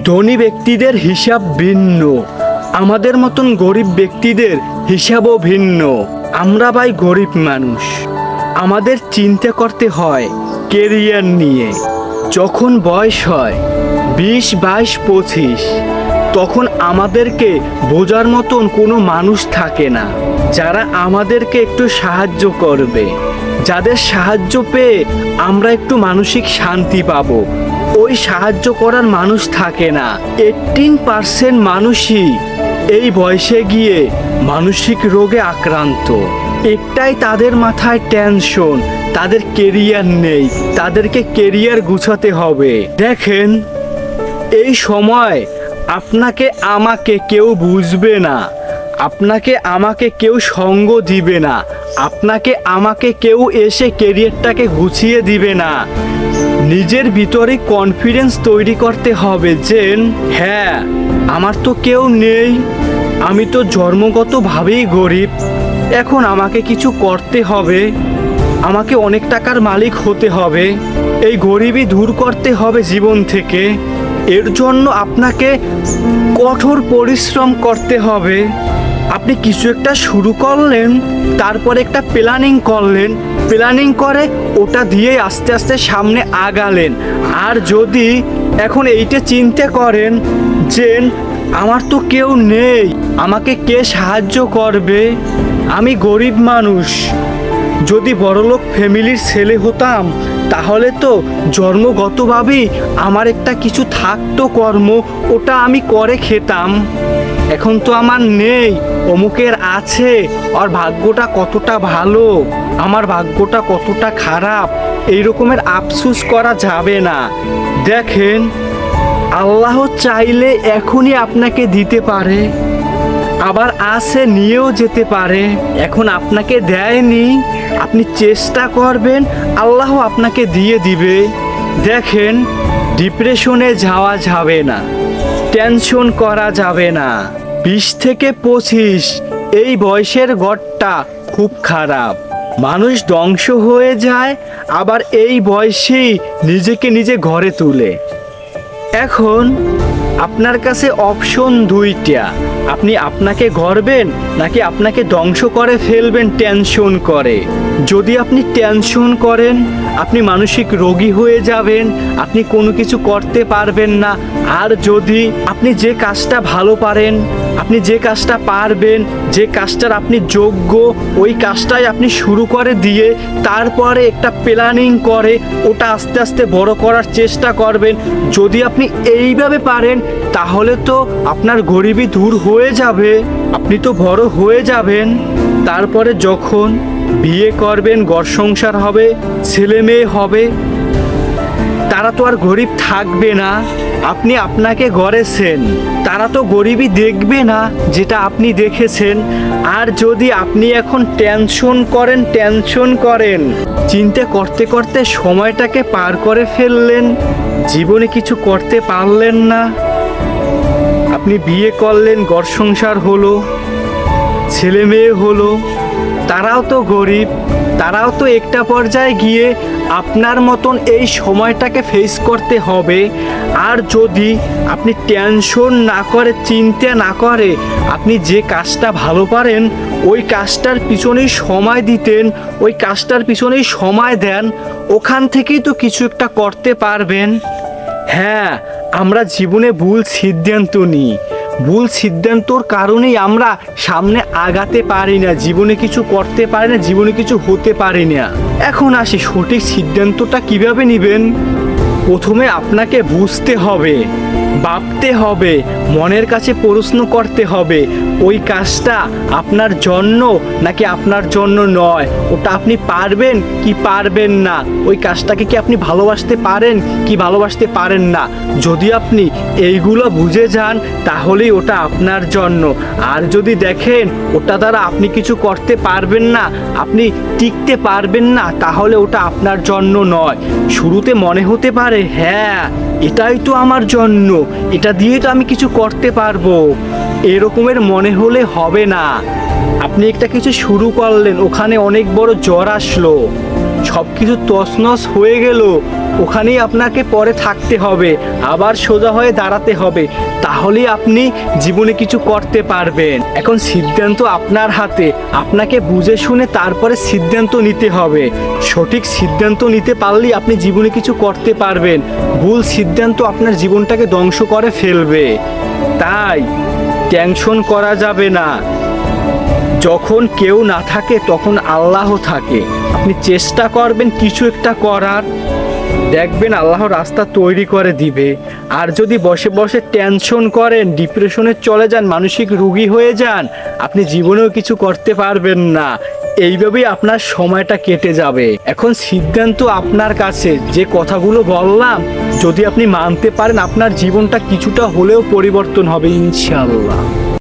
ধনী ব্যক্তিদের হিসাব ভিন্ন, আমাদের মতন গরিব ব্যক্তিদের হিসাবও ভিন্ন। আমরা ভাই গরিব মানুষ, আমাদের চিন্তা করতে হয় কেরিয়ার নিয়ে। যখন বয়স হয় 20, 22, 25, তখন আমাদেরকে বোঝার মতন কোনো মানুষ থাকে না যারা আমাদেরকে একটু সাহায্য করবে, যাদের সাহায্য পেয়ে আমরা একটু মানসিক শান্তি পাবো। ওই সাহায্য করার মানুষ থাকে না। 18% মানুষই এই বয়সে গিয়ে মানসিক রোগে আক্রান্ত। একটাই তাদের মাথায় টেনশন, তাদের কেরিয়ার নেই, তাদেরকে কেরিয়ার গুছাতে হবে। দেখেন, এই সময় আপনাকে আমাকে কেউ বুঝবে না, আপনাকে আমাকে কেউ সঙ্গ দিবে না, আপনাকে আমাকে কেউ এসে কেরিয়ারটাকে গুছিয়ে দিবে না। নিজের ভিতরে কনফিডেন্স তৈরি করতে হবে যে হ্যাঁ, আমার তো কেউ নেই, আমি তো জন্মগতভাবেই গরিব, এখন আমাকে কিছু করতে হবে, আমাকে অনেক টাকার মালিক হতে হবে, এই গরিবই দূর করতে হবে জীবন থেকে। এর জন্য আপনাকে কঠোর পরিশ্রম করতে হবে। আপনি কিছু একটা শুরু করলেন, তারপরে একটা প্ল্যানিং করলেন, প্ল্যানিং করে ওটা দিয়ে আস্তে আস্তে সামনে আগালেন। আর যদি এখন এইটা চিন্তা করেন যে আমার তো কেউ নেই, আমাকে কে সাহায্য করবে, আমি গরিব মানুষ, যদি বড়লোক ফ্যামিলির ছেলে হতাম তাহলে তো জন্মগতভাবেই আমার একটা কিছু থাকতো কর্ম, ওটা আমি করে খেতাম। এখন তো আমার নেই, অমুকের আছে, আর ভাগ্যটা কতটা ভালো, আমার ভাগ্যটা কতটা খারাপ, এই রকমের আফসোস করা যাবে না। দেখেন, আল্লাহ চাইলে এখনই আপনাকে দিতে পারে, আবার আসে নিয়েও যেতে পারে। এখন আপনাকে দেয়নি, আপনি চেষ্টা করবেন, আল্লাহ আপনাকে দিয়ে দিবে। দেখেন, ডিপ্রেশনে যাওয়া যাবে না, টেনশন করা যাবে না। 20 থেকে 25 এই বয়সের গড়টা খুব খারাপ, মানুষ ধ্বংস হয়ে যায়, আবার এই বয়সেই নিজেকে নিজে ঘরে তুলে। এখন আপনার কাছে অপশন 2টা, আপনি আপনাকে গড়বেন নাকি আপনাকে ধ্বংস করে ফেলবেন টেনশন করে। যদি আপনি টেনশন করেন, আপনি মানসিক রোগী হয়ে যাবেন, আপনি কোনো কিছু করতে পারবেন না। আর যদি আপনি যে কাজটা ভালো পারেন, আপনি যে কাজটা পারবেন, যে কাজটার আপনি যোগ্য, ওই কাজটাই আপনি শুরু করে দিয়ে তারপরে একটা প্ল্যানিং করে ওটা আস্তে আস্তে বড় করার চেষ্টা করবেন। যদি আপনি এইভাবে পারেন তাহলে তো আপনার গরিবি দূর হয়ে যাবে, আপনি তো বড় হয়ে যাবেন। তারপরে যখন বিয়ে করবেন, ঘর সংসার হবে, ছেলে মেয়ে হবে, তারা তো আর গরিব থাকবে না। আপনি আপনাকে গড়েছেন, তারা তো গরিবই দেখবে না যেটা আপনি দেখেছেন। আর যদি আপনি এখন টেনশন করেন, চিন্তা করতে করতে সময়টাকে পার করে ফেললেন, জীবনে কিছু করতে পারলেন না। আপনি বিয়ে করলেন, ঘর সংসার হলো, ছেলে মেয়ে হলো, তারাও তো গরিব, তারাও তো একটা পর্যায়ে গিয়ে আপনার মতন এই সময়টাকে ফেস করতে হবে। আর যদি আপনি টেনশন না করে, চিন্তা না করে, আপনি যে কাজটা ভালো পারেন ওই কাজটার পিছনেই সময় দিতেন, ওই কাজটার পিছনেই সময় দেন, ওখান থেকেই তো কিছু একটা করতে পারবেন। হ্যাঁ, আমরা জীবনে ভুল সিদ্ধান্ত নিই, ভুল সিদ্ধান্তর কারণেই আমরা সামনে আগাতে পারি না, জীবনে কিছু করতে পারি না, জীবনে কিছু হতে পারি না। এখন আসি, সঠিক সিদ্ধান্তটা কিভাবে নেবেন। প্রথমে আপনাকে বুঝতে হবে, ভাবতে হবে, মনের কাছে প্রশ্ন করতে হবে ওই কাজটা আপনার জন্য নাকি আপনার জন্য নয়, ওটা আপনি পারবেন কি পারবেন না, ওই কাজটাকে কি আপনি ভালোবাসতে পারেন কি ভালোবাসতে পারেন না। যদি আপনি এইগুলো বুঝে যান তাহলেই ওটা আপনার জন্য। আর যদি দেখেন ওটা দ্বারা আপনি কিছু করতে পারবেন না, আপনি টিকতে পারবেন না, তাহলে ওটা আপনার জন্য নয়। শুরুতে মনে হতে পারে হ্যাঁ এটাই তো আমার জন্য, এটা দিয়ে তো আমি কিছু করতে পারবো, এরকমের মনে হলে হবে না। আপনি একটা কিছু শুরু করলেন, ওখানে অনেক বড় জ্বর আসলো, সব কিছু তছনছ হয়ে গেল, ওখানেই আপনাকে পরে থাকতে হবে, আবার সোজা হয়ে দাঁড়াতে হবে, তাহলেই আপনি জীবনে কিছু করতে পারবেন। এখন সিদ্ধান্ত আপনার হাতে, আপনাকে বুঝে শুনে তারপরে সিদ্ধান্ত নিতে হবে। সঠিক সিদ্ধান্ত নিতে পারলেই আপনি জীবনে কিছু করতে পারবেন। ভুল সিদ্ধান্ত আপনার জীবনটাকে ধ্বংস করে ফেলবে। তাই টেনশন করা যাবে না। যখন কেউ না থাকে তখন আল্লাহ থাকে। আপনি চেষ্টা করবেন কিছু একটা করার, দেখবেন আল্লাহ রাস্তা তৈরি করে দিবে। আর যদি বসে বসে টেনশন করেন, ডিপ্রেশনে চলে যান, মানসিক রোগী হয়ে যান, আপনি জীবনেও কিছু করতে পারবেন না। এইভাবেই আপনার সময়টা কেটে যাবে। এখন সিদ্ধান্ত আপনার কাছে। যে কথাগুলো বললাম যদি আপনি মানতে পারেন, আপনার জীবনটা কিছুটা হলেও পরিবর্তন হবে ইনশাআল্লাহ।